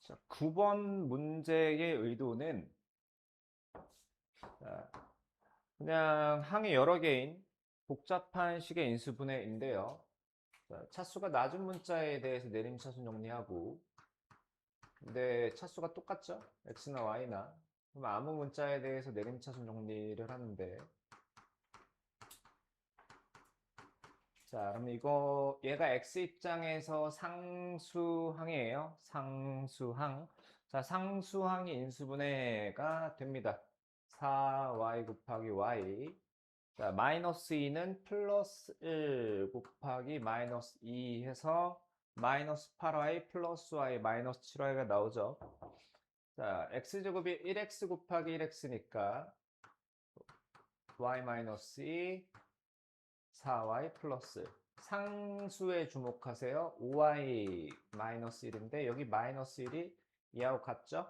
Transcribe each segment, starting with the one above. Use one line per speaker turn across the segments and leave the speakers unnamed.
자, 9번 문제의 의도는 자, 그냥 항이 여러 개인 복잡한 식의 인수분해인데요. 자, 차수가 낮은 문자에 대해서 내림차순 정리하고, 근데 차수가 똑같죠? x나 y나. 그럼 아무 문자에 대해서 내림차순 정리를 하는데, 자, 그럼 이거 얘가 x 입장에서 상수항이에요. 상수항. 자, 상수항이 인수분해가 됩니다. 4y 곱하기 y. 자, 마이너스 2는 플러스 1 곱하기 마이너스 2 해서 마이너스 8y 플러스 y 마이너스 7y가 나오죠. 자, x제곱이 1x 곱하기 1x니까 y 마이너스 2 4y 플러스 상수에 주목하세요. 5y 마이너스 1인데 여기 마이너스 1이 이하고 같죠?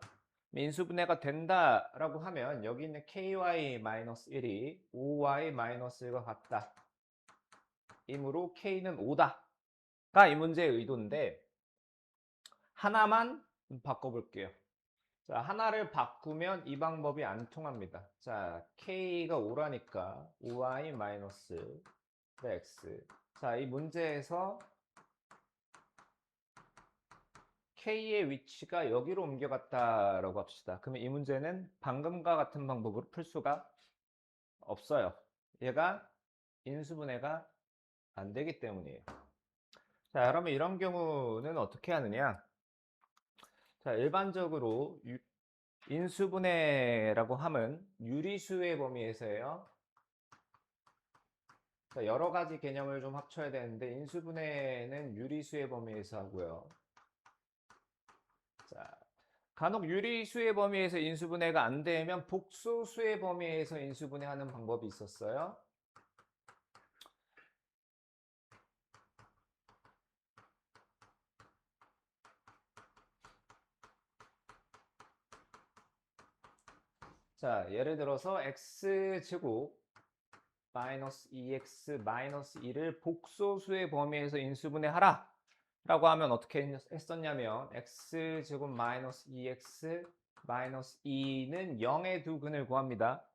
인수분해가 된다라고 하면 여기 있는 ky 마이너스 1이 5y 마이너스 1과 같다. 이므로 k는 5다가 이 문제의 의도인데 하나만 바꿔볼게요. 자, 하나를 바꾸면 이 방법이 안 통합니다. 자, k가 5라니까 5y 마이너스 x. 자, 이 문제에서 k의 위치가 여기로 옮겨갔다라고 합시다. 그러면 이 문제는 방금과 같은 방법으로 풀 수가 없어요. 얘가 인수분해가 안 되기 때문이에요. 자, 그러면 이런 경우는 어떻게 하느냐? 자, 일반적으로 인수분해라고 하면 유리수의 범위에서예요. 자, 여러 가지 개념을 좀 합쳐야 되는데 인수분해는 유리수의 범위에서 하고요. 자, 간혹 유리수의 범위에서 인수분해가 안 되면 복소수의 범위에서 인수분해하는 방법이 있었어요. 자, 예를 들어서 x제곱 마이너스 2x 마이너스 2를 복소수의 범위에서 인수분해하라 라고 하면 어떻게 했었냐면 x제곱 마이너스 2x 마이너스 2는 0의 두 근을 구합니다.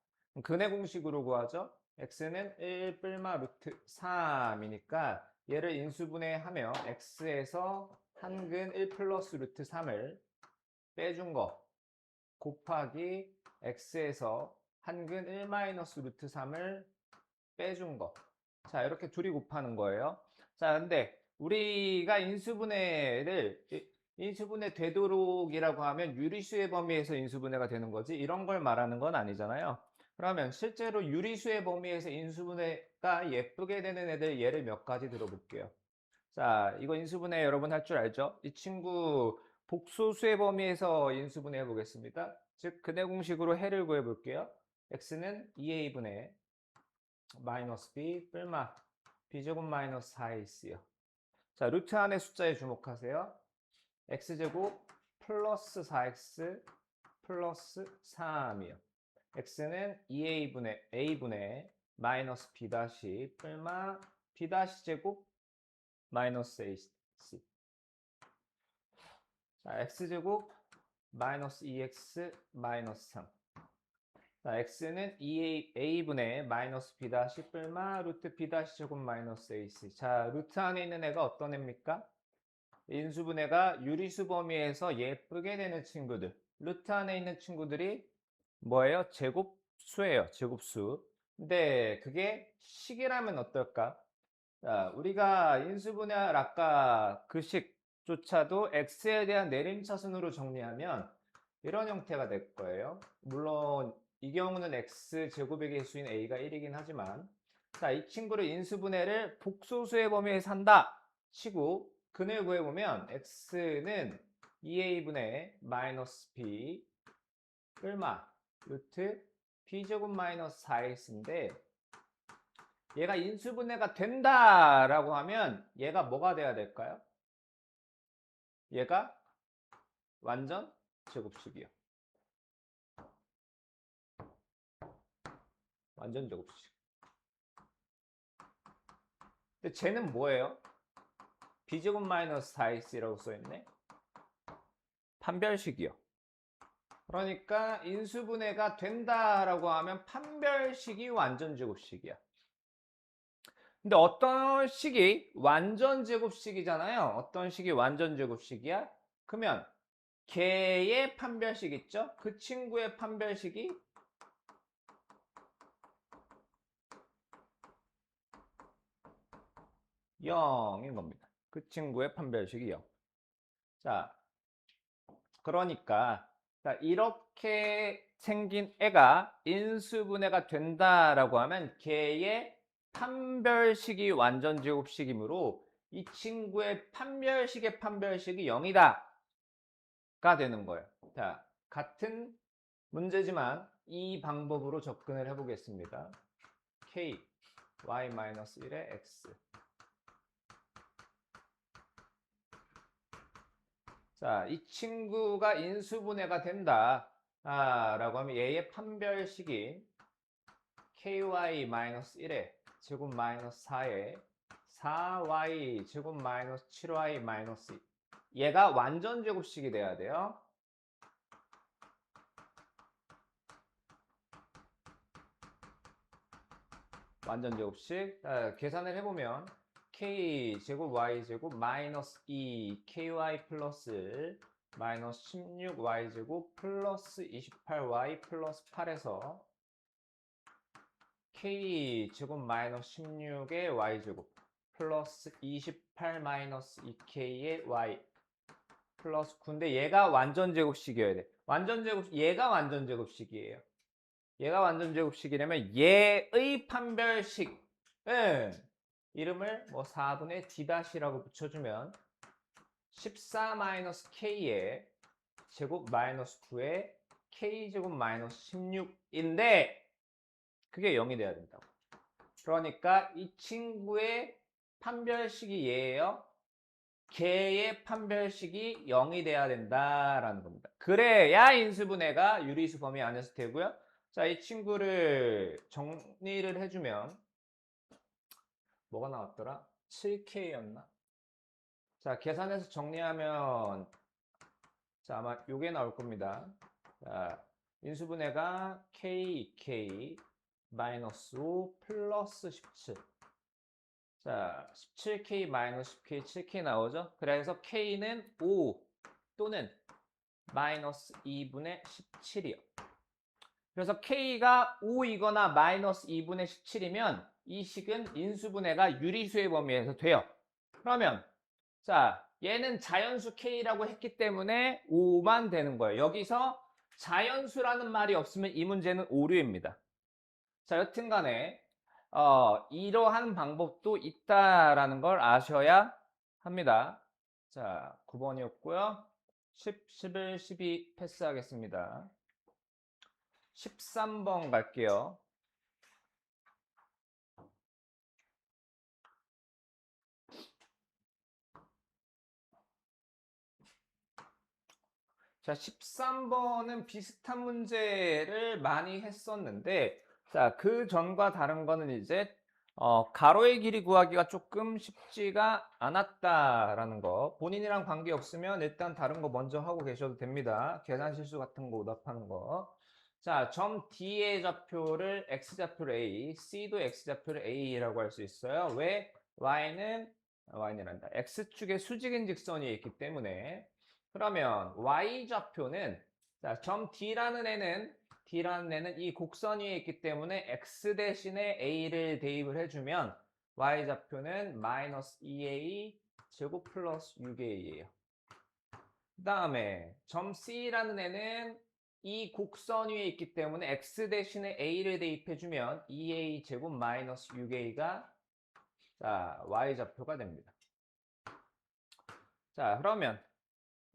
근의 공식으로 구하죠. x는 1 뿔마 루트 3이니까 얘를 인수분해하면 x에서 한 근 1 플러스 루트 3을 빼준 거 곱하기 x에서 한 근 1 마이너스 루트 3을 빼준 거. 자, 이렇게 둘이 곱하는 거예요. 자, 근데 우리가 인수분해 되도록이라고 하면 유리수의 범위에서 인수분해가 되는 거지 이런 걸 말하는 건 아니잖아요. 그러면 실제로 유리수의 범위에서 인수분해가 예쁘게 되는 애들 예를 몇 가지 들어볼게요. 자, 이거 인수분해 여러분 할 줄 알죠? 이 친구 복소수의 범위에서 인수분해 해보겠습니다. 즉, 근의 공식으로 해를 구해볼게요. x는 2a분의 마이너스 b 뿔마 b제곱 마이너스 4ac. 자, 루트 안의 숫자에 주목하세요. x제곱 플러스 4x 플러스 3이요. x는 2a분의 a분의 마이너스 b 다시 뿔마 b 다시 제곱 마이너스 ac. 자, x제곱 마이너스 2x 마이너스 3. 자, x는 2a분의 마이너스 b 다시 뿔마 루트 b 다시 제곱 마이너스 ac. 자, 루트 안에 있는 애가 어떤 애입니까? 인수분해가 유리수 범위에서 예쁘게 되는 친구들. 루트 안에 있는 친구들이 뭐예요? 제곱수예요. 제곱수. 근데 그게 식이라면 어떨까? 자, 우리가 인수분해할 아까 그 식조차도 x에 대한 내림차순으로 정리하면 이런 형태가 될 거예요. 물론 이 경우는 x제곱의 개수인 a가 1이긴 하지만 자, 이 친구를 인수분해를 복소수의 범위에 산다 치고 근을 구해보면 x는 2a분의 마이너스 b 뿔마 루트 b제곱 마이너스 4x인데 얘가 인수분해가 된다라고 하면 얘가 뭐가 돼야 될까요? 얘가 완전 제곱식이요. 완전 제곱식. 근데 쟤는 뭐예요? b제곱 마이너스 4x라고 써있네. 판별식이요. 그러니까 인수분해가 된다라고 하면 판별식이 완전제곱식이야. 근데 어떤 식이 완전제곱식이잖아요. 어떤 식이 완전제곱식이야? 그러면 걔의 판별식 있죠? 그 친구의 판별식이 0인 겁니다. 그 친구의 판별식이 0. 자, 그러니까 이렇게 생긴 애가 인수분해가 된다라고 하면 걔의 판별식이 완전제곱식이므로 이 친구의 판별식의 판별식이 0이다 가 되는 거예요. 자, 같은 문제지만 이 방법으로 접근을 해보겠습니다. k y-1의 x. 자, 이 친구가 인수분해가 된다 라고 하면 얘의 판별식이 ky-1의 제곱 마이너스 4에 4y 제곱 마이너스 7y 마이너스 2. 얘가 완전제곱식이 돼야 돼요. 완전제곱식. 계산을 해보면 k제곱 y제곱 마이너스 2 ky 플러스 마이너스 16y제곱 플러스 28y 플러스 8에서 k제곱 마이너스 16의 y제곱 플러스 28 마이너스 2k의 y 플러스 9인데 얘가 완전제곱식이어야 돼. 얘가 완전제곱식이에요. 얘가 완전제곱식이라면 얘의 판별식은 이름을 뭐 4분의 d-라고 붙여주면 14-k의 제곱 마이너스 9의 k제곱 마이너스 16인데 그게 0이 돼야 된다고. 그러니까 이 친구의 판별식이 얘예요. 걔의 판별식이 0이 돼야 된다라는 겁니다. 그래야 인수분해가 유리수 범위 안에서 되고요. 자, 이 친구를 정리를 해주면 뭐가 나왔더라? 7K였나? 자, 계산해서 정리하면 자, 아마 요게 나올 겁니다. 자, 인수분해가 K 마이너스 5 플러스 17. 자, 17K 마이너스 10K 7K 나오죠? 그래서 K는 5 또는 마이너스 2분의 17이요. 그래서 K가 5이거나 마이너스 2분의 17이면 이 식은 인수분해가 유리수의 범위에서 돼요. 그러면 자, 얘는 자연수 K라고 했기 때문에 5만 되는 거예요. 여기서 자연수라는 말이 없으면 이 문제는 오류입니다. 자, 여튼 간에 이러한 방법도 있다라는 걸 아셔야 합니다. 자, 9번이었고요. 10, 11, 12 패스하겠습니다. 13번 갈게요. 자, 13번은 비슷한 문제를 많이 했었는데, 자, 그 전과 다른 거는 이제, 가로의 길이 구하기가 조금 쉽지가 않았다라는 거. 본인이랑 관계 없으면 일단 다른 거 먼저 하고 계셔도 됩니다. 계산 실수 같은 거 오답하는 거. 자, 점 D의 좌표를 X좌표를 A, C도 X좌표를 A라고 할 수 있어요. 왜? Y는란다. X축에 수직인 직선이 있기 때문에. 그러면 y좌표는 자, 점 D라는 애는 이 곡선 위에 있기 때문에 x 대신에 a를 대입을 해주면 y좌표는 마이너스 2a 제곱 플러스 6a예요. 그 다음에 점 C라는 애는 이 곡선 위에 있기 때문에 x 대신에 a를 대입해주면 2a 제곱 마이너스 6a가 자, y좌표가 됩니다. 자, 그러면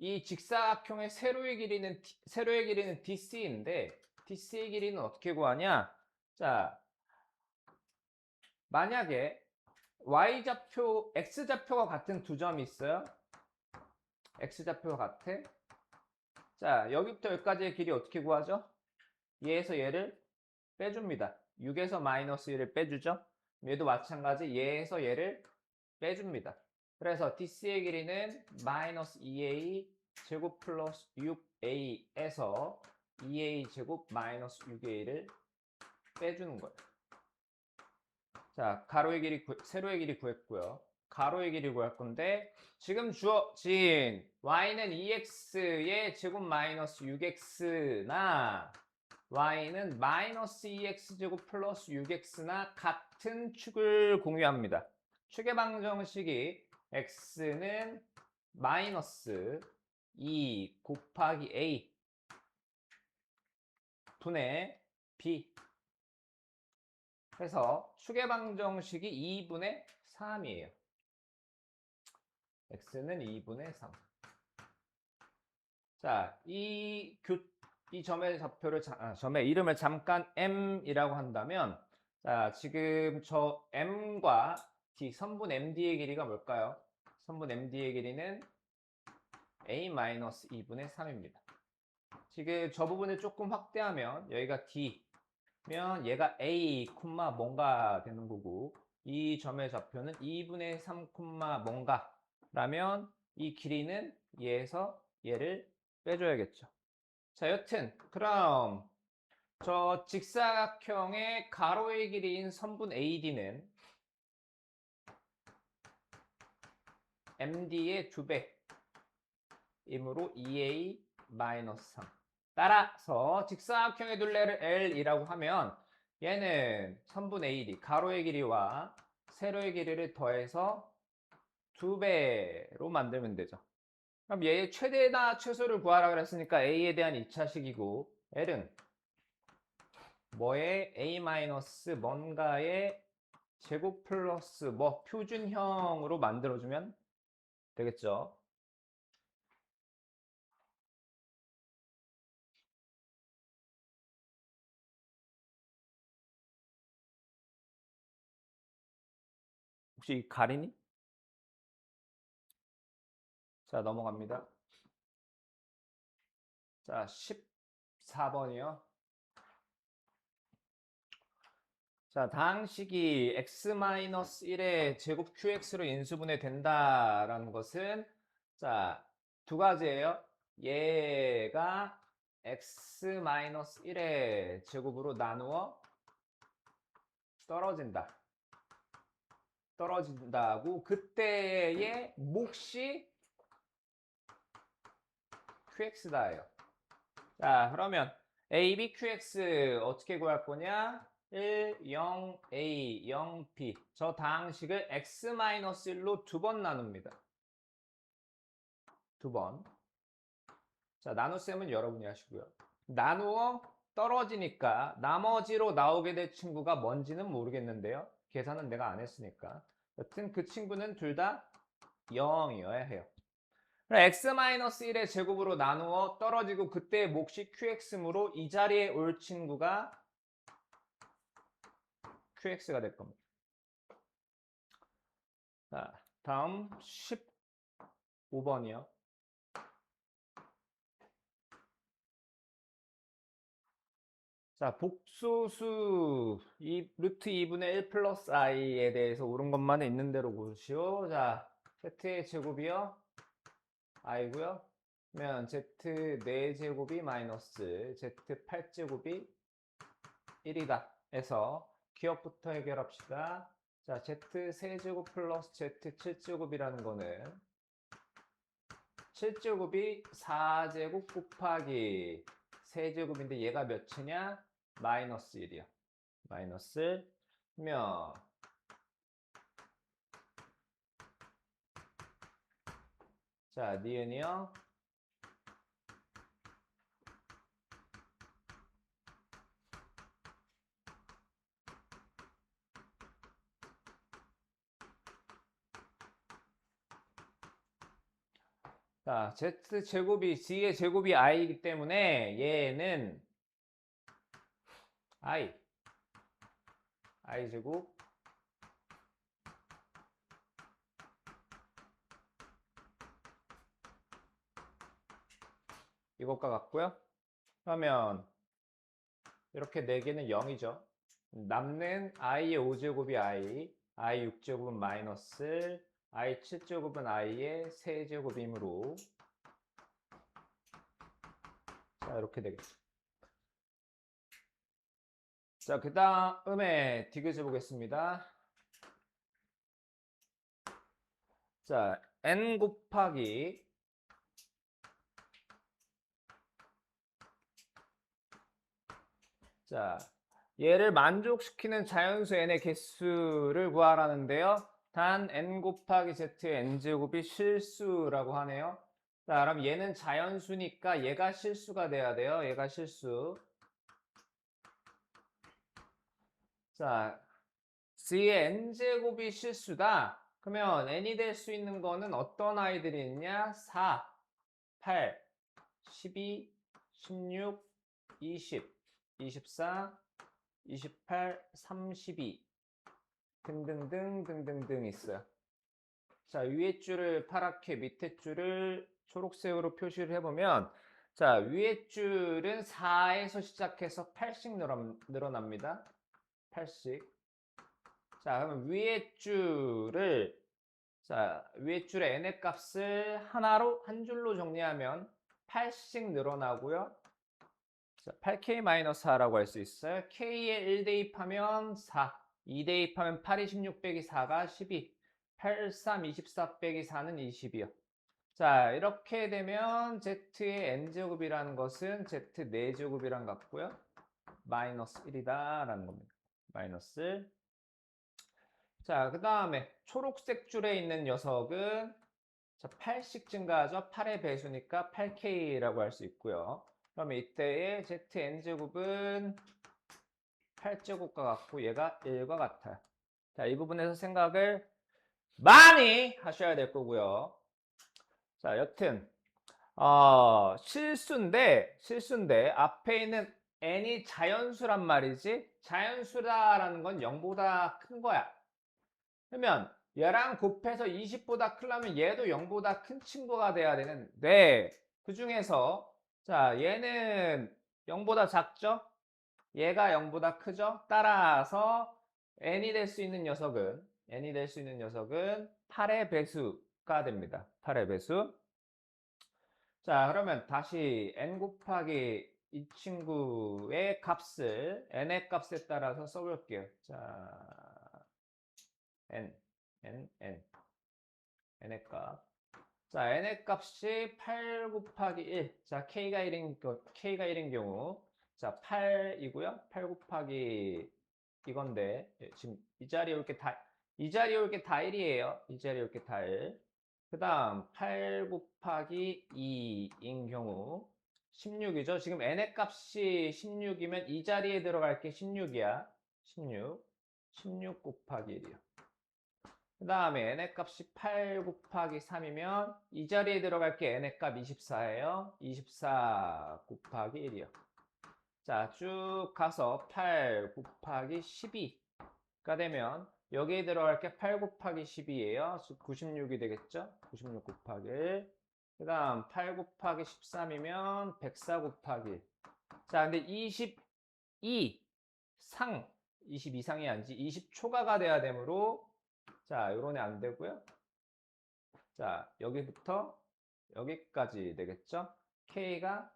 이 직사각형의 세로의 길이는 DC인데 DC의 길이는 어떻게 구하냐? 자, 만약에 Y좌표, X좌표가 같은 두 점이 있어요. X좌표가 같아. 자, 여기부터 여기까지의 길이 어떻게 구하죠? 얘에서 얘를 빼줍니다. 6에서 마이너스 1을 빼주죠. 얘도 마찬가지 얘에서 얘를 빼줍니다. 그래서 DC의 길이는 마이너스 2A 제곱 플러스 6a에서 2a 제곱 마이너스 6a를 빼주는 거예요. 자, 가로의 길이, 세로의 길이 구했고요. 가로의 길이 구할 건데 지금 주어진 y는 2x의 제곱 마이너스 6x나 y는 마이너스 2x 제곱 플러스 6x나 같은 축을 공유합니다. 축의 방정식이 x는 마이너스 2 곱하기 a 분의 b 해서 축의 방정식이 2분의 3이에요. x는 2분의 3. 자, 이 점의 좌표를 점의 이름을 잠깐 m이라고 한다면, 자, 지금 저 m과 d 선분 md의 길이가 뭘까요? 선분 md의 길이는 a-2분의 3입니다. 지금 저 부분을 조금 확대하면 여기가 d면 얘가 a, 뭔가 되는 거고, 이 점의 좌표는 2분의 3, 뭔가 라면 이 길이는 얘에서 얘를 빼줘야겠죠. 자, 여튼 그럼 저 직사각형의 가로의 길이인 선분 AD는 MD의 2배이므로 2A-3. 따라서 직사각형의 둘레를 L이라고 하면 얘는 선분 AD, 가로의 길이와 세로의 길이를 더해서 2배로 만들면 되죠. 그럼 얘의 최대나 최소를 구하라 그랬으니까 A에 대한 2차식이고 L은 뭐의 A- 뭔가의 제곱 플러스 뭐 표준형으로 만들어주면 되겠죠. 혹시 가리니? 자, 넘어갑니다. 자, 14번이요. 자, 다항식이 x-1의 제곱 qx로 인수분해 된다라는 것은 자, 두 가지예요. 얘가 x-1의 제곱으로 나누어 떨어진다고 그때의 몫이 qx다예요. 자, 그러면 a, b, qx 어떻게 구할 거냐? 1, 0, a, 0, b. 저 다항식을 x-1로 두 번 나눕니다. 두 번. 자, 나눗셈은 여러분이 하시고요. 나누어 떨어지니까 나머지로 나오게 될 친구가 뭔지는 모르겠는데요. 계산은 내가 안 했으니까. 여튼 그 친구는 둘 다 0이어야 해요. x-1의 제곱으로 나누어 떨어지고 그때 몫이 qx므로 이 자리에 올 친구가 qx가 될 겁니다. 자, 다음 15번이요. 자, 복소수 루트 2분의 1 플러스 i에 대해서 옳은 것만 있는 대로 보시오. 자, z의 제곱이요. i고요. 그러면 z 4제곱이 마이너스 z 8제곱이 1이다 해서 기억부터 해결합시다. 자, z 세제곱 플러스 z 7제곱이라는 거는 7제곱이 4제곱 곱하기 세제곱인데 얘가 몇이냐? 마이너스 1이야. 마이너스 면 자, 니은이요. 자, z제곱이 z의 제곱이 i이기 때문에 얘는 i제곱 이것과 같고요. 그러면 이렇게 4개는 0이죠. 남는 i의 5제곱이 i 6제곱은 마이너스 i 7제곱은 i의 세제곱이므로 자, 이렇게 되겠죠. 자, 그 다음에 디귿을 보겠습니다. 자, n 곱하기 자, 얘를 만족시키는 자연수 n의 개수를 구하라는데요. 단 n 곱하기 z의 n제곱이 실수라고 하네요. 자, 그럼 얘는 자연수니까 얘가 실수가 돼야 돼요. 얘가 실수. 자, C의 n제곱이 실수다. 그러면 n이 될 수 있는 거는 어떤 아이들이 있냐? 4, 8, 12, 16, 20, 24, 28, 32 등등등 있어요. 자, 위에 줄을 파랗게 밑에 줄을 초록색으로 표시를 해보면 자, 위에 줄은 4에서 시작해서 8씩 늘어납니다. 8씩. 자, 그러면 위에 줄을 위에 줄의 n의 값을 하나로 한 줄로 정리하면 8씩 늘어나고요. 자, 8k-4라고 할 수 있어요. k에 1 대입하면 4, 2 대입하면 8, 26 빼기 4가 12, 8, 3, 24 빼기 4는 20이요. 자, 이렇게 되면 z의 n제곱이라는 것은 z 4제곱이랑 같고요. 마이너스 1이다 라는 겁니다. 마이너스. 자, 그 다음에 초록색 줄에 있는 녀석은 8씩 증가하죠. 8의 배수니까 8k라고 할 수 있고요. 그러면 이때의 zn제곱은 8제곱과 같고 얘가 1과 같아요. 자, 이 부분에서 생각을 많이 하셔야 될 거고요. 자, 여튼 실수인데 앞에 있는 n이 자연수란 말이지. 자연수라는 건 0보다 큰 거야. 그러면 얘랑 곱해서 20보다 크려면 얘도 0보다 큰 친구가 돼야 되는데 그 중에서 자, 얘는 0보다 작죠? 얘가 0보다 크죠? 따라서 n이 될 수 있는 녀석은 8의 배수가 됩니다. 8의 배수. 자, 그러면 다시 n 곱하기 이 친구의 값을 n의 값에 따라서 써볼게요. 자, n의 값. 자, n의 값이 8 곱하기 1. 자, k가 1인 경우. 자, 8이고요. 8 곱하기 이건데, 지금 이 자리에 올 게 다 1이에요. 이 자리에 올 게 다 1. 그 다음, 8 곱하기 2인 경우, 16이죠. 지금 n의 값이 16이면 이 자리에 들어갈 게 16이야. 16 곱하기 1이요. 그 다음에 n의 값이 8 곱하기 3이면 이 자리에 들어갈 게 n의 값 24예요. 24 곱하기 1이요. 자, 쭉 가서 8 곱하기 12가 되면 여기에 들어갈 게 8 곱하기 12예요. 96이 되겠죠? 96 곱하기 1. 그 다음 8 곱하기 13이면 104 곱하기 1. 자, 근데 22상이 아니지 20초가가 돼야 되므로 자, 요런 애 안 되고요. 자, 여기부터 여기까지 되겠죠? K가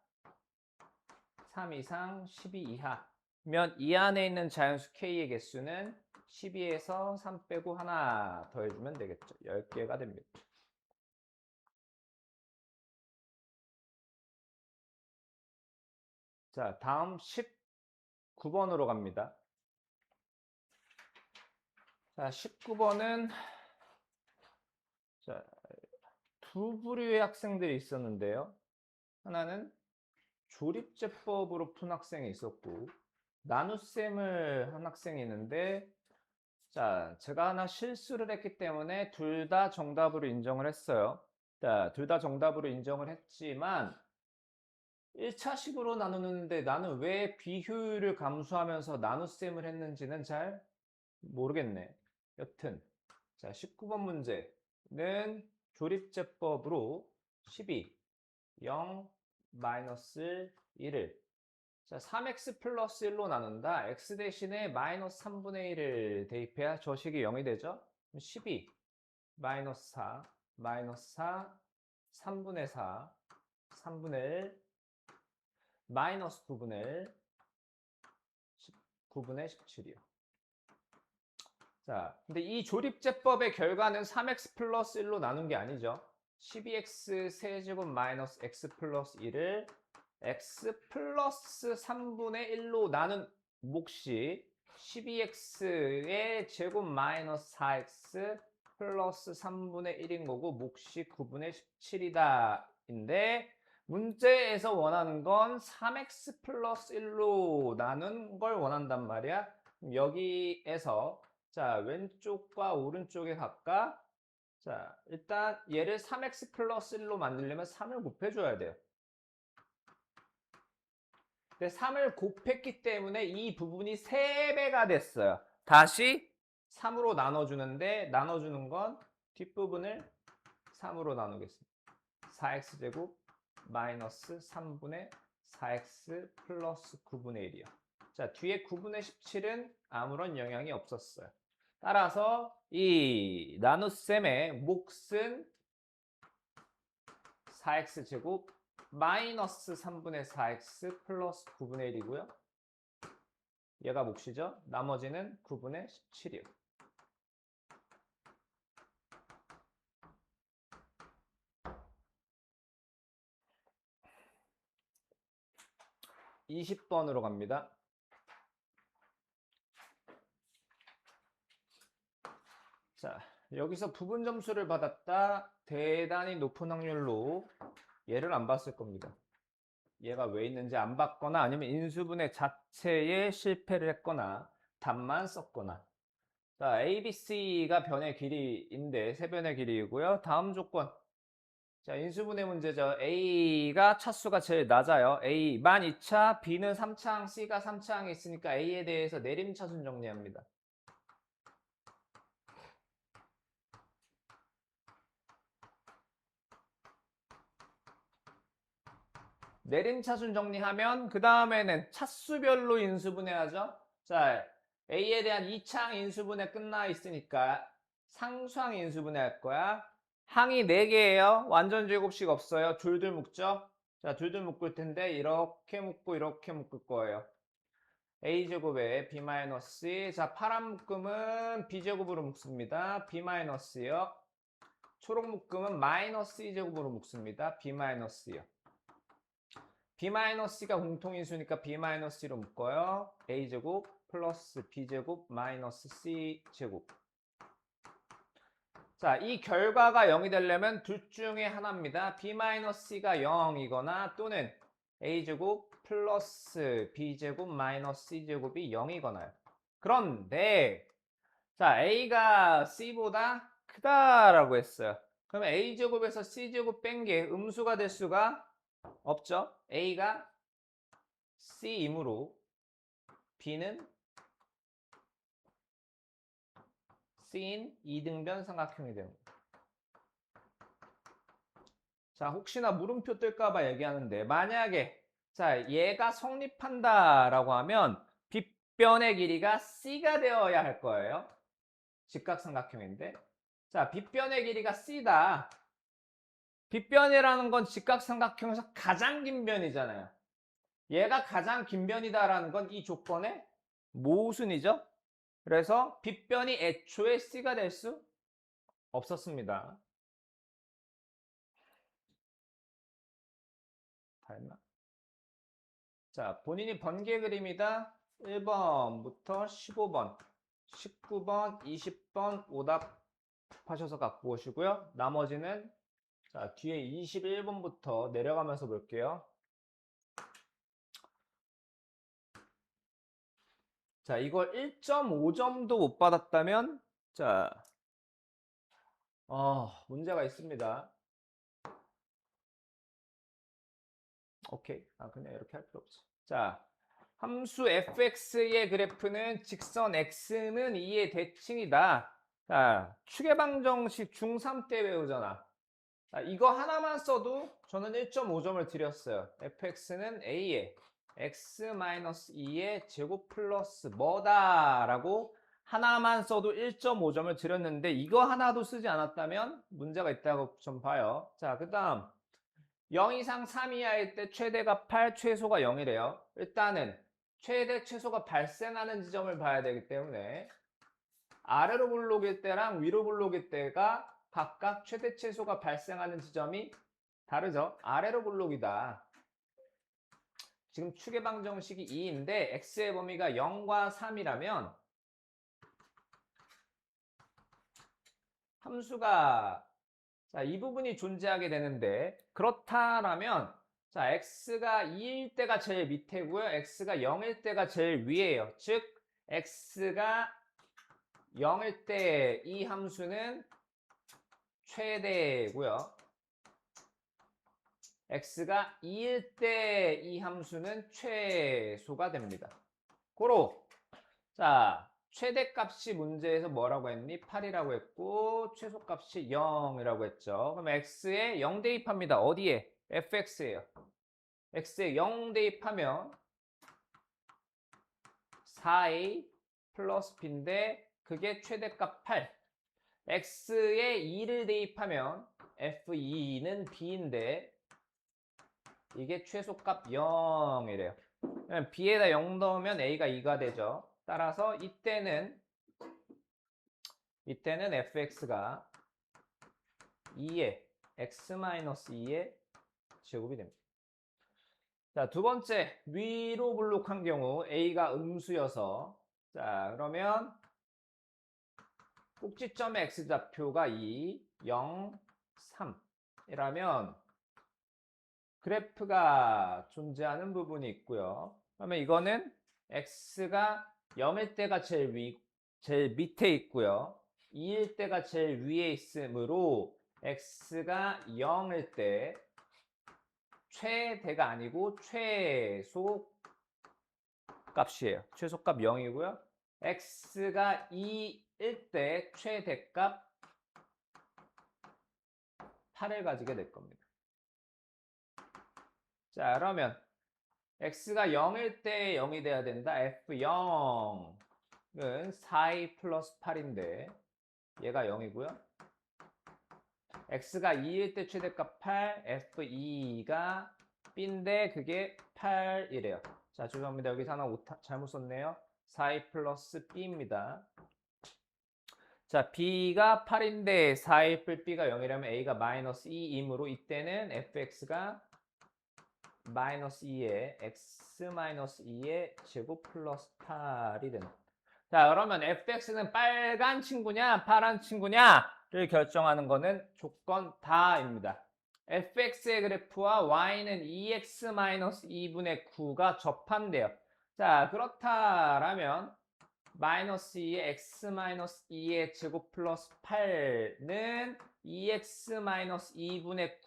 3 이상 12 이하면 이 안에 있는 자연수 K의 개수는 12에서 3 빼고 하나 더해주면 되겠죠. 10개가 됩니다. 자, 다음 19번으로 갑니다. 자, 19번은 자, 두 부류의 학생들이 있었는데요. 하나는 조립제법으로 푼 학생이 있었고 나눗셈을 한 학생이 있는데 자, 제가 하나 실수를 했기 때문에 둘 다 정답으로 인정을 했어요. 자, 둘 다 정답으로 인정을 했지만 1차식으로 나누는데 나는 왜 비효율을 감수하면서 나눗셈을 했는지는 잘 모르겠네. 여튼 자, 19번 문제는 조립제법으로 12, 0, 마이너스 1을 자, 3x 플러스 1로 나눈다. x 대신에 마이너스 3분의 1을 대입해야 저식이 0이 되죠. 12, 마이너스 4, 마이너스 4, 3분의 4, 3분의 1, 마이너스 9분의 9분의 17이요. 자, 근데 이 조립제법의 결과는 3x 플러스 1로 나눈 게 아니죠. 12x 세제곱 마이너스 x 플러스 1을 x 플러스 3분의 1로 나눈 몫이 12x의 제곱 마이너스 4x 플러스 3분의 1인 거고 몫이 9분의 17이다 인데 문제에서 원하는 건 3x 플러스 1로 나눈 걸 원한단 말이야. 여기에서 자, 왼쪽과 오른쪽에 각각 자, 일단 얘를 3x 플러스 1로 만들려면 3을 곱해줘야 돼요. 근데 3을 곱했기 때문에 이 부분이 3배가 됐어요. 다시 3으로 나눠주는데 나눠주는 건 뒷부분을 3으로 나누겠습니다. 4x제곱 마이너스 3분의 4x 플러스 9분의 1이요. 자, 뒤에 9분의 17은 아무런 영향이 없었어요. 따라서 이 나눗셈의 몫은 4x제곱 마이너스 3분의 4x 플러스 9분의 1이고요. 얘가 몫이죠. 나머지는 9분의 17이요. (20번으로) 갑니다. 자, 여기서 부분 점수를 받았다. 대단히 높은 확률로 얘를 안 봤을 겁니다. 얘가 왜 있는지 안 봤거나 아니면 인수분해 자체에 실패를 했거나 답만 썼거나. 자, A, B, C가 변의 길이인데 세 변의 길이이고요. 다음 조건. 자, 인수분해 문제죠. A가 차수가 제일 낮아요. A만 2차, B는 3차항, C가 3차항이 있으니까 A에 대해서 내림차순 정리합니다. 내림차순 정리하면 그 다음에는 차수별로 인수분해하죠. 자, A에 대한 2차항 인수분해 끝나 있으니까 상수항 인수분해 할 거야. 항이 4개예요. 완전 제곱식 없어요. 둘둘 묶죠. 자, 둘둘 묶을 텐데 이렇게 묶고 이렇게 묶을 거예요. A제곱에 B-C. 자, 파란 묶음은 B제곱으로 묶습니다. B-요. 초록 묶음은 마이너스 E제곱으로 묶습니다. B-요. B-C가 공통인수니까 B-C로 묶어요. A제곱 플러스 B제곱 마이너스 C제곱. 자, 이 결과가 0이 되려면 둘 중에 하나입니다. B-C가 0이거나 또는 A제곱 플러스 B제곱 마이너스 C제곱이 0이거나요. 그런데 자, A가 C보다 크다라고 했어요. 그러면 A제곱에서 C제곱 뺀 게 음수가 될 수가 없죠. A가 C이므로 B는 C인 이등변 삼각형이 됩니다. 자, 혹시나 물음표 뜰까봐 얘기하는데 만약에 자, 얘가 성립한다라고 하면 빗변의 길이가 C가 되어야 할 거예요. 직각삼각형인데 자, 빗변의 길이가 C다. 빗변이라는 건 직각삼각형에서 가장 긴 변이잖아요. 얘가 가장 긴 변이다라는 건 이 조건의 모순이죠. 그래서 빗변이 애초에 C가 될 수 없었습니다. 다 했나? 자, 본인이 번개 그림이다. 1번부터 15번, 19번, 20번 오답하셔서 갖고 오시고요. 나머지는 자, 뒤에 21번부터 내려가면서 볼게요. 자, 이걸 1.5점도 못 받았다면 자, 문제가 있습니다. 오케이. 그냥 이렇게 할 필요 없어. 자, 함수 fx의 그래프는 직선 x는 2의 대칭이다. 자, 추계방정식 중3 때 외우잖아. 자, 이거 하나만 써도 저는 1.5점을 드렸어요. fx는 a의 x-2의 제곱 플러스 뭐다 라고 하나만 써도 1.5점을 드렸는데 이거 하나도 쓰지 않았다면 문제가 있다고 좀 봐요. 자, 그 다음 0 이상 3 이하일 때 최대가 8, 최소가 0이래요. 일단은 최대, 최소가 발생하는 지점을 봐야 되기 때문에 아래로 블록일 때랑 위로 블록일 때가 각각 최대, 최소가 발생하는 지점이 다르죠. 아래로 블록이다. 지금 추계방정식이 2인데 x의 범위가 0과 3이라면 함수가 자, 이 부분이 존재하게 되는데 그렇다라면 자, x가 2일 때가 제일 밑에고요. x가 0일 때가 제일 위에요. 즉 x가 0일 때 이 함수는 최대고요. x가 2일 때 이 함수는 최소가 됩니다. 고로 자, 최대값이 문제에서 뭐라고 했니? 8이라고 했고 최소값이 0이라고 했죠. 그럼 x에 0 대입합니다. 어디에? fx에요. x에 0 대입하면 4a 플러스 b인데 그게 최대값 8. x에 2를 대입하면 f2는 b인데 이게 최소값 0이래요. b에다 0 넣으면 a가 2가 되죠. 따라서 이때는 fx가 2의 x-2의 제곱이 됩니다. 자, 두 번째 위로 블록한 경우 a가 음수여서 자, 그러면 꼭지점의 x좌표가 2, 0, 3이라면 그래프가 존재하는 부분이 있고요. 그러면 이거는 x가 0일 때가 제일 밑에 있고요. 2일 때가 제일 위에 있으므로 x가 0일 때 최대가 아니고 최소 값이에요. 최소값 0이고요. x가 2일 때 최대값 8을 가지게 될 겁니다. 자, 그러면 x가 0일 때 0이 돼야 된다. f0은 4a 플러스 8인데 얘가 0이고요. x가 2일 때 최대값 8, f2가 b인데 그게 8이래요. 자, 죄송합니다. 여기서 하나 잘못 썼네요. 4a 플러스 b입니다. 자, b가 8인데 4a 플 b가 0이라면 a가 마이너스 2이므로 이때는 fx가 마이너스 2의 x 마이너스 2의 제곱 플러스 8이 된다. 자, 그러면 fx는 빨간 친구냐 파란 친구냐를 결정하는 거는 조건 다입니다. fx의 그래프와 y는 2x 마이너스 2분의 9가 접한대요. 자, 그렇다라면 마이너스 2의 x 마이너스 2의 제곱 플러스 8는 2x 마이너스 2분의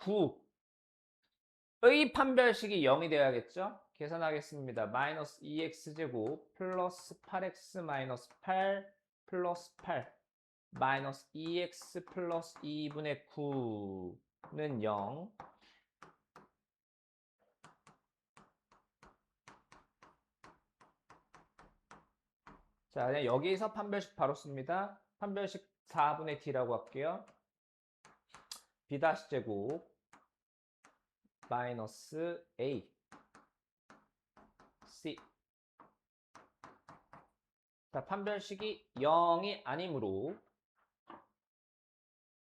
9의 판별식이 0이 되어야겠죠? 계산하겠습니다. 마이너스 2x제곱 플러스 8x 마이너스 8 플러스 8 마이너스 2x 플러스 2분의 9는 0. 자, 그냥 여기에서 판별식 바로 씁니다. 판별식 4분의 t라고 할게요. b-제곱 마이너스 a c 자, 판별식이 0이 아니므로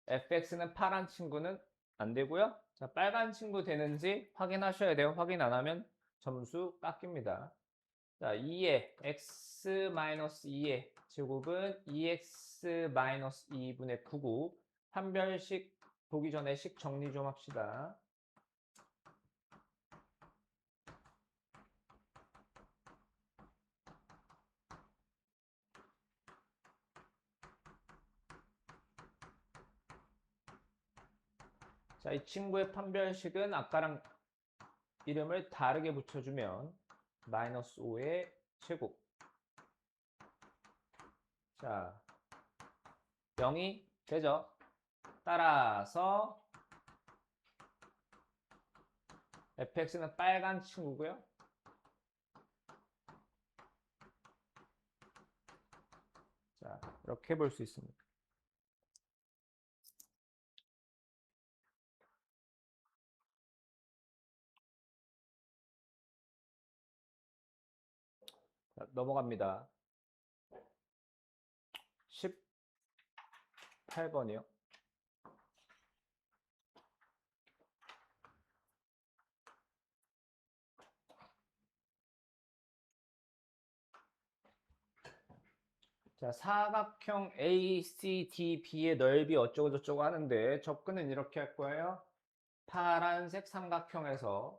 fx는 파란 친구는 안 되고요. 자, 빨간 친구 되는지 확인하셔야 돼요. 확인 안 하면 점수 깎입니다. 자, 2의 x-2의 제곱은 2x-2분의 9고 판별식 보기 전에 식 정리 좀 합시다. 자, 이 친구의 판별식은 아까랑 이름을 다르게 붙여주면 마이너스 5의 제곱. 자, 0이 되죠. 따라서 fx는 빨간 친구고요. 자, 이렇게 볼 수 있습니다. 자, 넘어갑니다. 18번이요. 자, 사각형 ACDB의 넓이 어쩌고 저쩌고 하는데 접근은 이렇게 할 거예요. 파란색 삼각형에서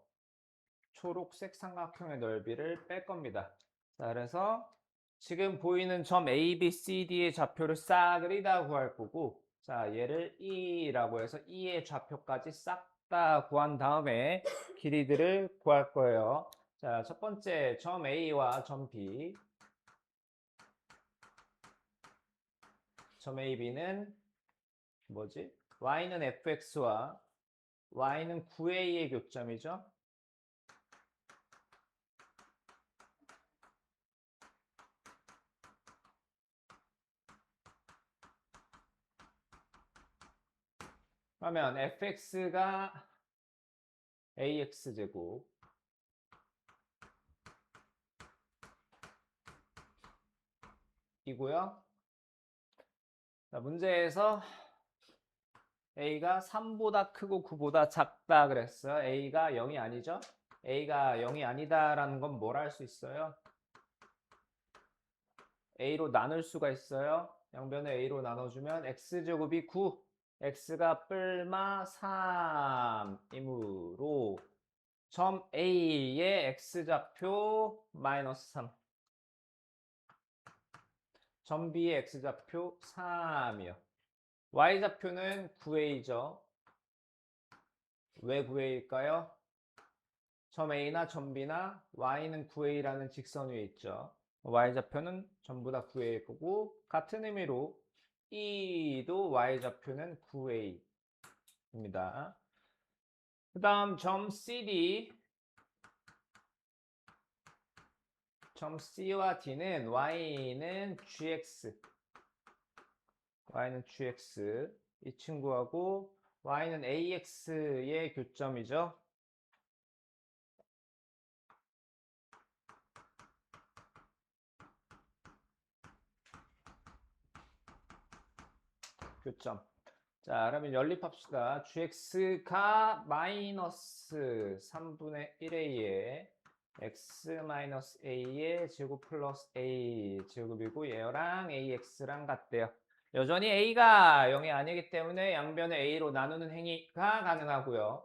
초록색 삼각형의 넓이를 뺄 겁니다. 자, 그래서 지금 보이는 점 A, B, C, D의 좌표를 싹 그리다 구할 거고, 자, 얘를 E라고 해서 E의 좌표까지 싹 다 구한 다음에 길이들을 구할 거예요. 자, 첫 번째 점 A와 점 B. 점 A, B는 뭐지? Y는 fx와 Y는 9a의 교점이죠. 그러면 fx가 ax제곱 이고요. 자, 문제에서 a가 3보다 크고 9보다 작다 그랬어요. a가 0이 아니죠? a가 0이 아니다라는 건 뭘 할 수 있어요? a로 나눌 수가 있어요. 양변을 a로 나눠주면 x제곱이 9, x가 뿔마 3이므로 점 A의 x좌표 마이너스 3, 점 B의 x좌표 3이요. y좌표는 9a죠. 왜 9a일까요? 점 A나 점 B나 y는 9a라는 직선 위에 있죠. y좌표는 전부 다 9a일 거고 같은 의미로 E도 y좌표는 9a입니다. 그 다음 점 CD, 점 C와 D는 y는 gx, y는 gx 이 친구하고 y는 ax의 교점이죠. 교점. 자, 그러면 연립합시다. gx가 마이너스 3분의 1a에 x 마이너스 a의 제곱 플러스 a 제곱이고 얘랑 ax랑 같대요. 여전히 a가 0이 아니기 때문에 양변을 a로 나누는 행위가 가능하고요.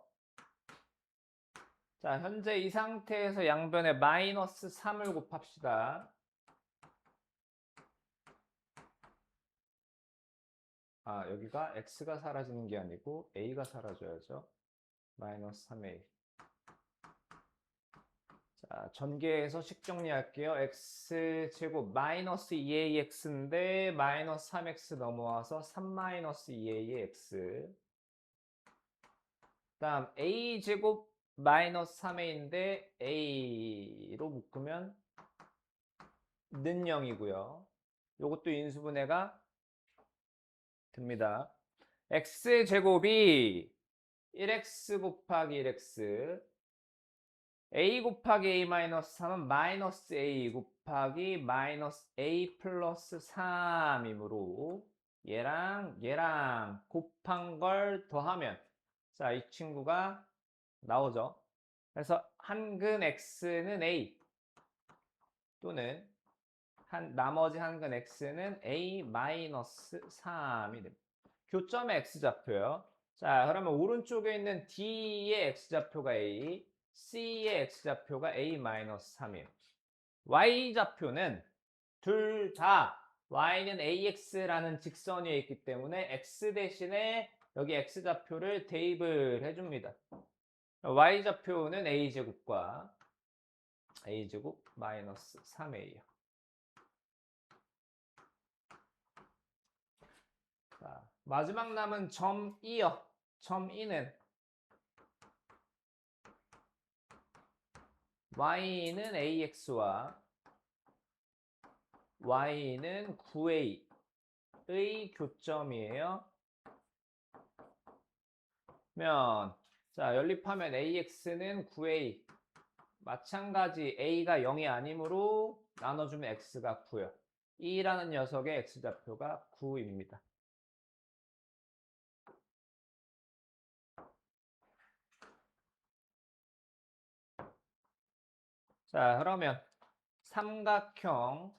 자, 현재 이 상태에서 양변에 마이너스 3을 곱합시다. 아, 여기가 x가 사라지는 게 아니고 a가 사라져야죠. 마이너스 3a. 자, 전개해서 식 정리할게요. x제곱 마이너스 2ax인데 마이너스 3x 넘어와서 3 마이너스 2a의 x. 다음 a제곱 마이너스 3a인데 a로 묶으면 는 0이고요. 요것도 인수분해가 됩니다. x제곱이 1x 곱하기 1x a 곱하기 a 마이너스 3은 마이너스 a 곱하기 마이너스 a 플러스 3이므로 얘랑 곱한 걸 더하면 자, 이 친구가 나오죠. 그래서 한근 x는 a 또는 나머지 한근 x는 a 마이너스 3이 됩니다. 교점의 x좌표요. 자, 그러면 오른쪽에 있는 D의 x좌표가 A, C의 x좌표가 A-3이에요. y좌표는 둘 다 y는 ax라는 직선 위에 있기 때문에 x 대신에 여기 x좌표를 대입을 해줍니다. y좌표는 a제곱과 a제곱 마이너스 3a요. 자, 마지막 남은 점 E요. 점 E는 y는 ax와 y는 9a의 교점이에요. 자, 연립하면 ax는 9a, 마찬가지 a가 0이 아니므로 나눠주면 x가 9요. 2라는 녀석의 x좌표가 9입니다. 자, 그러면 삼각형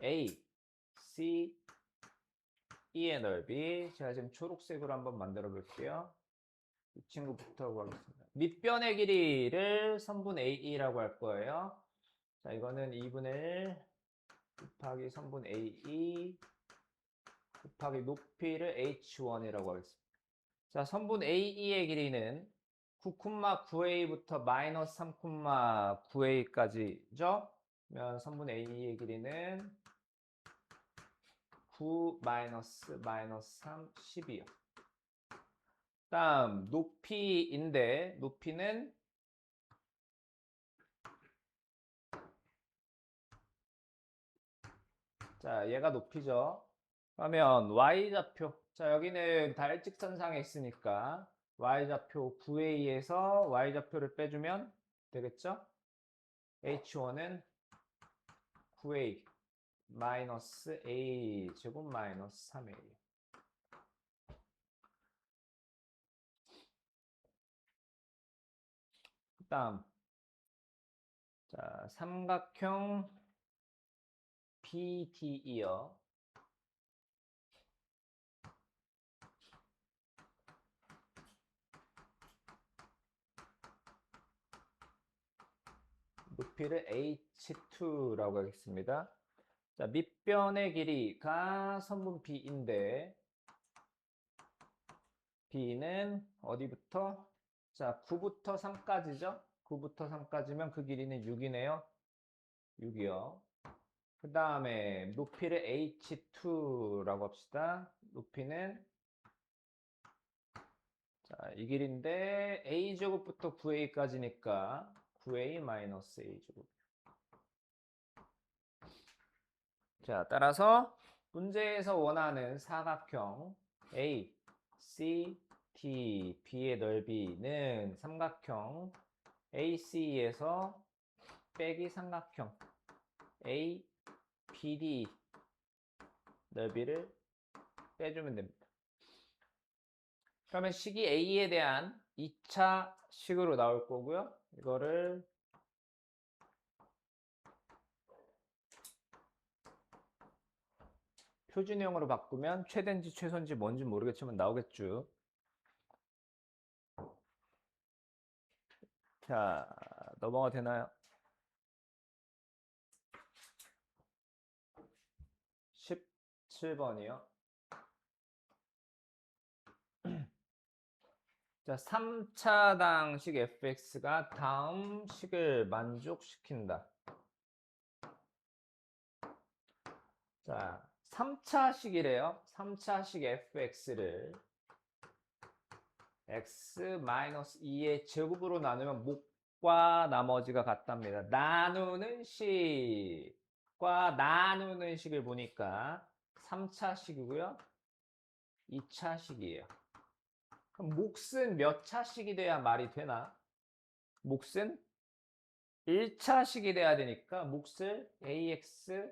A, C, E의 넓이 제가 지금 초록색으로 한번 만들어 볼게요. 이 친구부터 하겠습니다. 밑변의 길이를 선분 AE라고 할 거예요. 자, 이거는 2분의 1 곱하기 선분 AE 곱하기 높이를 H1이라고 하겠습니다. 자, 선분 AE의 길이는 9,9a부터 마이너스 3,9a까지죠? 그러면 선분 AE의 길이는 9 마이너스 3, 12요. 다음 높이인데 높이는 자, 얘가 높이죠. 그러면 y좌표. 자, 여기는 다 일직선상에 있으니까 y좌표 9a에서 y좌표를 빼주면 되겠죠? h1은 9a 마이너스 a 제곱 마이너스 3a. 다음 자, 삼각형 BDE요. 높이를 h2라고 하겠습니다. 자, 밑변의 길이가 선분 B인데 B는 어디부터? 자, 9부터 3까지죠? 9부터 3까지면 그 길이는 6이네요. 6이요. 그 다음에 높이를 h2라고 합시다. 높이는 자, 이 길인데 a제곱부터 9a까지니까 9a 마이너스 a제곱. 자, 따라서 문제에서 원하는 사각형 A, C, D, B의 넓이는 삼각형 AC에서 빼기 삼각형 A, BD 넓이를 빼주면 됩니다. 그러면 식이 A에 대한 2차 식으로 나올 거고요. 이거를 표준형으로 바꾸면 최대인지 최소인지 뭔지 모르겠지만 나오겠죠. 자, 넘어가 되나요? 17번이요. 자, 3차당식 fx가 다음 식을 만족시킨다. 자, 3차식이래요. 3차식 fx를 x-2의 제곱으로 나누면 목과 나머지가 같답니다. 나누는 식과 나누는 식을 보니까 3차식이고요. 2차식이에요. 그럼 몫은 몇 차식이 돼야 말이 되나? 몫은 1차식이 돼야 되니까 몫을 ax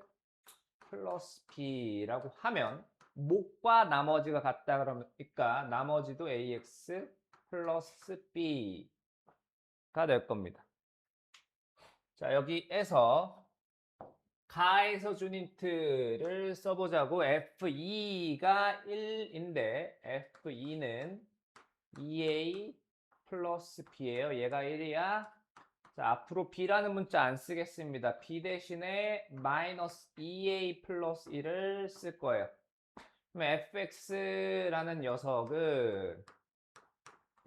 플러스 b라고 하면 목과 나머지가 같다 그러니까 나머지도 ax 플러스 b가 될 겁니다. 자, 여기에서 가에서 준 힌트를 써보자고. f2가 1인데 f2는 2a 플러스 b예요. 얘가 1이야. 자, 앞으로 b라는 문자 안 쓰겠습니다. b 대신에 마이너스 2a 플러스 1을 쓸 거예요. 그럼 fx라는 녀석은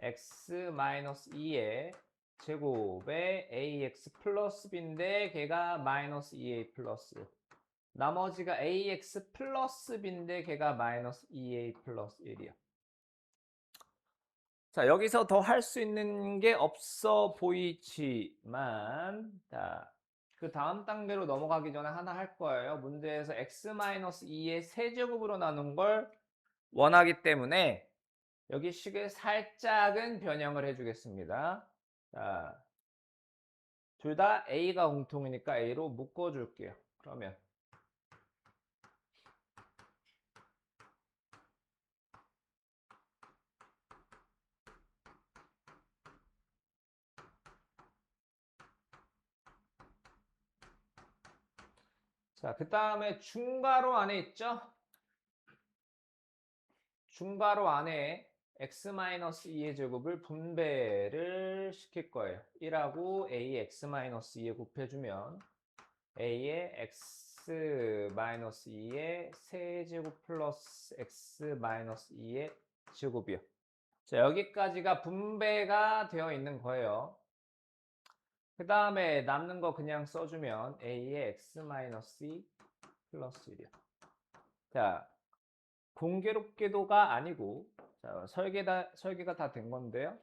x 마이너스 2의 제곱에 ax 플러스 b인데 걔가 마이너스 2a 플러스 1. 나머지가 ax 플러스 b인데 걔가 마이너스 2a 플러스 1이야. 자, 여기서 더 할 수 있는 게 없어 보이지만, 자, 그 다음 단계로 넘어가기 전에 하나 할 거예요. 문제에서 x-2의 세제곱으로 나눈 걸 원하기 때문에 여기 식을 살짝은 변형을 해주겠습니다. 자, 둘 다 A가 공통이니까 A로 묶어줄게요. 그러면 자, 그 다음에 중괄호 안에 있죠? 중괄호 안에 x-2의 제곱을 분배를 시킬 거예요. 1하고 a x-2에 곱해주면 a의 x-2의 세제곱 플러스 x-2의 제곱이요. 자, 여기까지가 분배가 되어 있는 거예요. 그 다음에 남는 거 그냥 써주면 a의 x-2 플러스 1이요. 자, 공교롭게도가 아니고, 자, 설계가 다 된 건데요.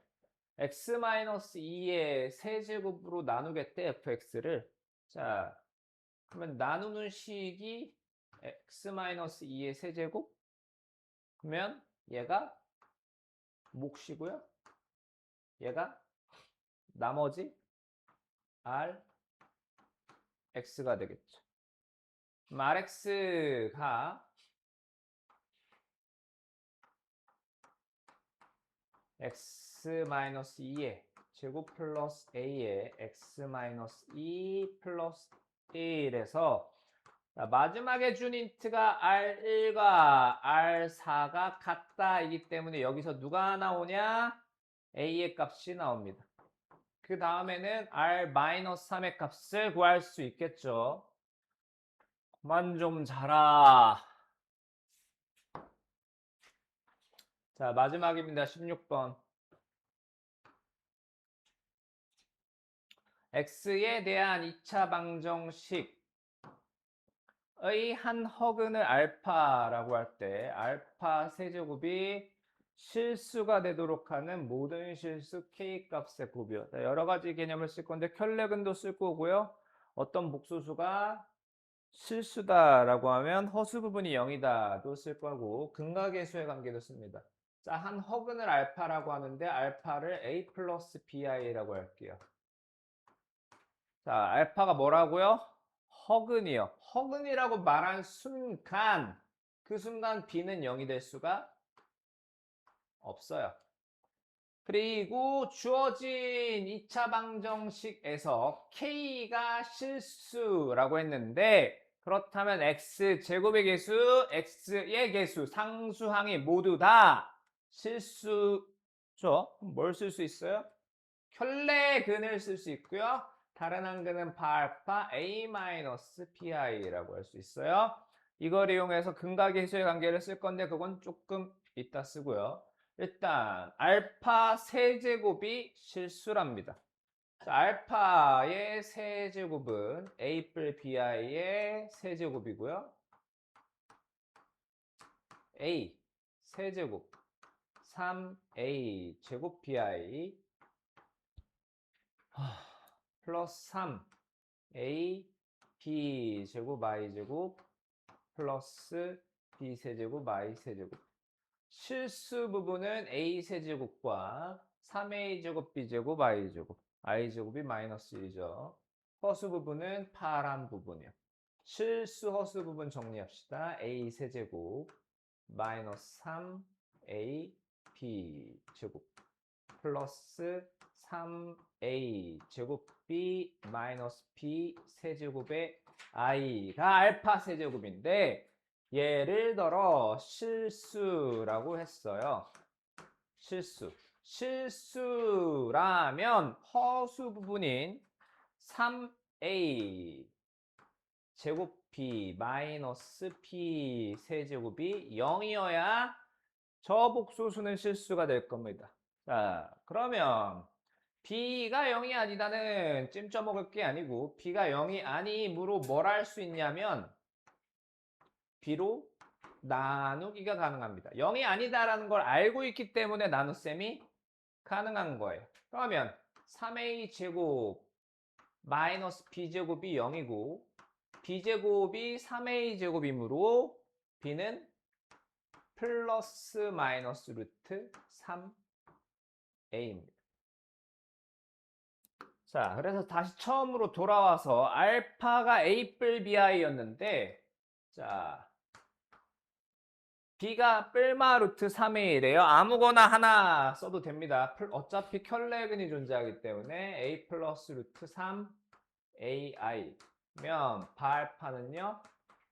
x-2의 세제곱으로 나누겠대, fx를. 자, 그러면 나누는 식이 x-2의 세제곱? 그러면 얘가 몫이고요. 얘가 나머지 rx가 되겠죠. 그럼 rx가 x-2의 제곱 플러스 a의 x-2 플러스 1에서 마지막에 준 힌트가 R1과 R4가 같다이기 때문에 여기서 누가 나오냐? A의 값이 나옵니다. 그 다음에는 R-3의 값을 구할 수 있겠죠. 그만 좀 자라. 자, 마지막입니다. 16번. X에 대한 2차 방정식 의 한 허근을 알파라고 할 때 알파 세제곱이 실수가 되도록 하는 모든 실수 k 값의 곱이요. 여러 가지 개념을 쓸 건데 켤레근도 쓸 거고요. 어떤 복소수가 실수다라고 하면 허수 부분이 0이다도 쓸 거고 근각계수의 관계도 씁니다. 자, 한 허근을 알파라고 하는데 알파를 a 플러스 bi라고 할게요. 자, 알파가 뭐라고요? 허근이요. 허근이라고 말한 순간 그 순간 b는 0이 될 수가 없어요. 그리고 주어진 2차 방정식에서 k가 실수라고 했는데 그렇다면 x제곱의 개수, x의 개수, 상수항이 모두 다 실수죠. 뭘 쓸 수 있어요? 켤레근을 쓸 수 있고요. 다른 한근은 파알파 a-pi라고 할 수 있어요. 이걸 이용해서 근각계수의 관계를 쓸 건데 그건 조금 이따 쓰고요. 일단 알파 세제곱이 실수랍니다. 자, 알파의 세제곱은 a 뿔 bi의 세제곱이고요. a 세제곱 3a 제곱 bi 플러스 3a b 제곱 i 제곱 플러스 b 세제곱 i 세제곱. 실수 부분은 a 세제곱과 3a 제곱 b 제곱 i 제곱. i 제곱이 마이너스 1이죠. 허수 부분은 파란 부분이요. 실수 허수 부분 정리합시다. a 세제곱 마이너스 3a b 제곱 플러스 3a 제곱 b 마이너스 b 세제곱의 i가 알파 세제곱인데 예를 들어 실수라고 했어요. 실수라면 허수 부분인 3a 제곱 b 마이너스 b 세제곱이 0이어야 저 복소수는 실수가 될 겁니다. 자, 그러면 b가 0이 아니다는 찜쪄 먹을 게 아니고 b가 0이 아니므로 뭘 할 수 있냐면 b로 나누기가 가능합니다. 0이 아니다라는 걸 알고 있기 때문에 나눗셈이 가능한 거예요. 그러면 3a 제곱 마이너스 b제곱이 0이고 b제곱이 3a 제곱이므로 b는 플러스 마이너스 루트 3a입니다. 자, 그래서 다시 처음으로 돌아와서 알파가 A 뿔 BI였는데, 자, B가 뿔마 루트 3의 1이에요. 아무거나 하나 써도 됩니다. 어차피 켤레근이 존재하기 때문에 A 플러스 루트 3 AI면 바알파는요,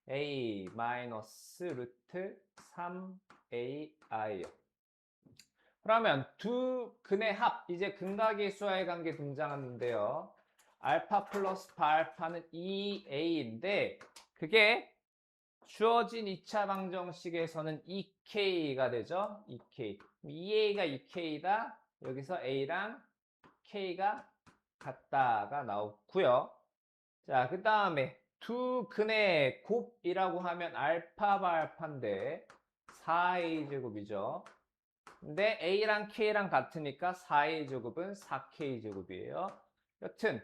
A 마이너스 루트 3 AI. 그러면 두 근의 합, 이제 근각의 수와의 관계 등장하는데요. 알파 플러스 바알파는 2A인데, 그게 주어진 2차 방정식에서는 2K가 되죠. 2K. 2A가 2K다. 여기서 A랑 K가 같다가 나오고요. 자, 그 다음에 두 근의 곱이라고 하면 알파 바알파인데 4A 제곱이죠. 근데 A랑 K랑 같으니까 4A 제곱은 4K 제곱이에요. 여튼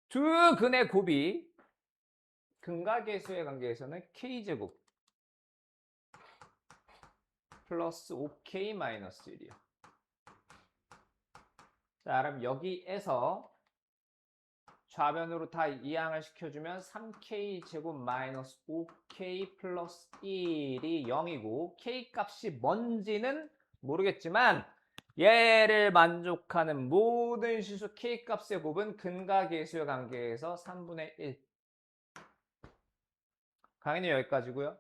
두 근의 곱이 근각의 수의 관계에서는 K제곱 플러스 5K 마이너스 1이요. 자, 그럼 여기에서 좌변으로 다 이항을 시켜주면 3K 제곱 마이너스 5K 플러스 1이 0이고 K 값이 뭔지는 모르겠지만 얘를 만족하는 모든 시수 K 값의 곱은 근각의 수의 관계에서 3분의 1. 강의는 여기까지고요.